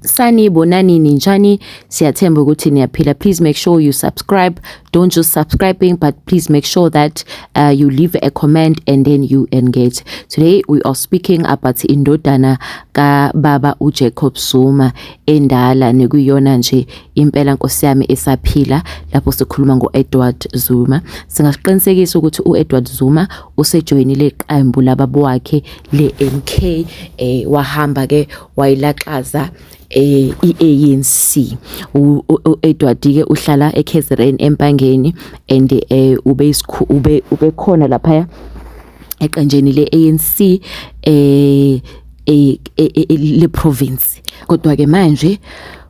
Sanibonani ninjani, siyathemba ukuthi niyaphila. Please make sure you subscribe. Don't just subscribing, but please make sure that you leave a comment and then you engage. Today we are speaking about indodana ka baba uJacob Zuma endala nekuyona nje impela Nkosi yami esaphila lapho sikhuluma ngoEdward Zuma. Singaqinisekisa ukuthi uEdward Zuma usejoinile iqembu lababo wakhe leMK, wahamba ke wayilaxaza iANC. uEdward ke uhlala eKZN empangeni and ube khona lapha eqenjeni leANC le province. Kodwa ke manje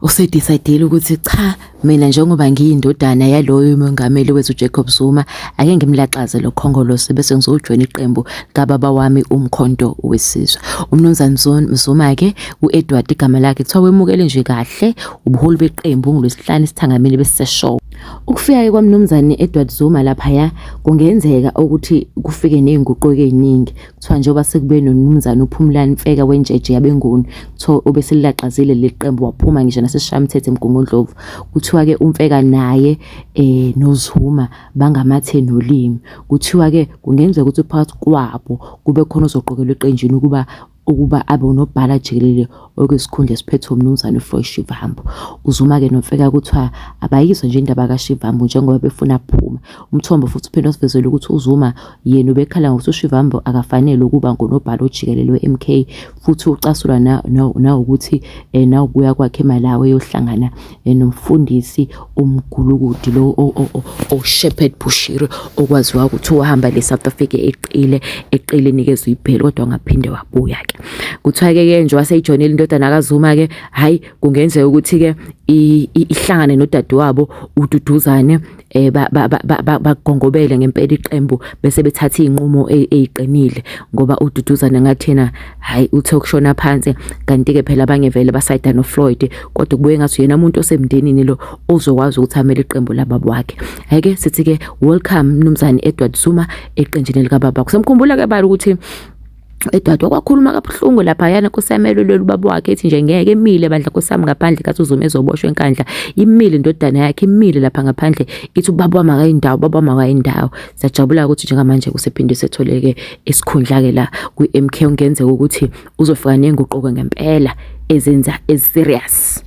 usedecide ukuthi cha, mina njengoba ngiyindodana yaloyo mongameli wethu Jacob Zuma ake ngimlaxaze lo khongolose bese ngizojoina iqembu kababa wami umkhonto wesizwe. Umnumzane Zuma ke uEdward igama lakhe kuthiwa wemukele nje kahle ubuholi beqembu ngolwesihlanu isithangameli beseshow. Ukufika kwaMnumzane Edward Zuma lapha kungenzeka ukuthi kufike nezinguquko eziningi. Kuthiwa njengoba sekube noMnumzane uPhumlani Mfeka wenjeje yabenguni kuthiwa obeselilaxazile leqembu waphuma ngisho nasesishamthethe eMgungundlovu. Kuthiwa ke uMfeka naye noZuma bangamathe nolimi. Kuthiwa ke kungenzeka ukuthi phakathi kwabo kube khona ozoqokelwa eqenjini ukuba abe unobhala jikelele okwesikhundla esiphethe uMnumzane Floyd Shivambu. uZuma ke noMfeka kuthiwa abayizwa nje indaba kaShivambu njengoba befuna ukuphuma. Umthombo futhi uphinde usivezele ukuthi uZuma yena ubekhala ngokuthi uShivambu akafanele ukuba ngonobhala ojikelele weMK, futhi ucasulwa na ukuthi nawubuya kwakhe eMalawi yohlangana nomfundisi uMgulukudi lo Shepherd Bushiri okwaziwa ukuthi uhamba leSouth Africa eqile nikezwe ibhele kodwa ngaphinde wabuya ke. Kuthiwa ke nje waseyijoinele indodana kaZuma ke hayi kungenzeka ukuthi ke ihlangane nodadewabo uDuduzane bagongobele ngempela iqembu bese bethatha izinqumo eziqinile ngoba uDuduzane ngathena hayi uthe ukushona phansi, kanti ke phela abanye vele basayida noFloyd kodwa kubuye ngathi yena umuntu osemndenini lo ozokwazi ukuthi amele iqembu lababo wakhe. Hayike sithi ke welcome Mnumzane Edward Zuma eqenjini likababa. Kusemkhumbula ke bali ukuthi Edward wakwakhuluma kabuhlungu lapha yana Nkosi yami lolu baba wakhe ethi nje ngeke emile bandla Nkosi yami ngaphandle kathi uZuma ezoboshwa enkandla imile indodana yakhe imile lapha ngaphandle ithi ubaba wami akayindawo baba wami akayindawo. Sajabula ukuthi njengamanje kusephinde setholeke isikhundla ke la kwiMK. Ungenzeka ukuthi uzofika nezinguquko ngempela ezenza eziserious.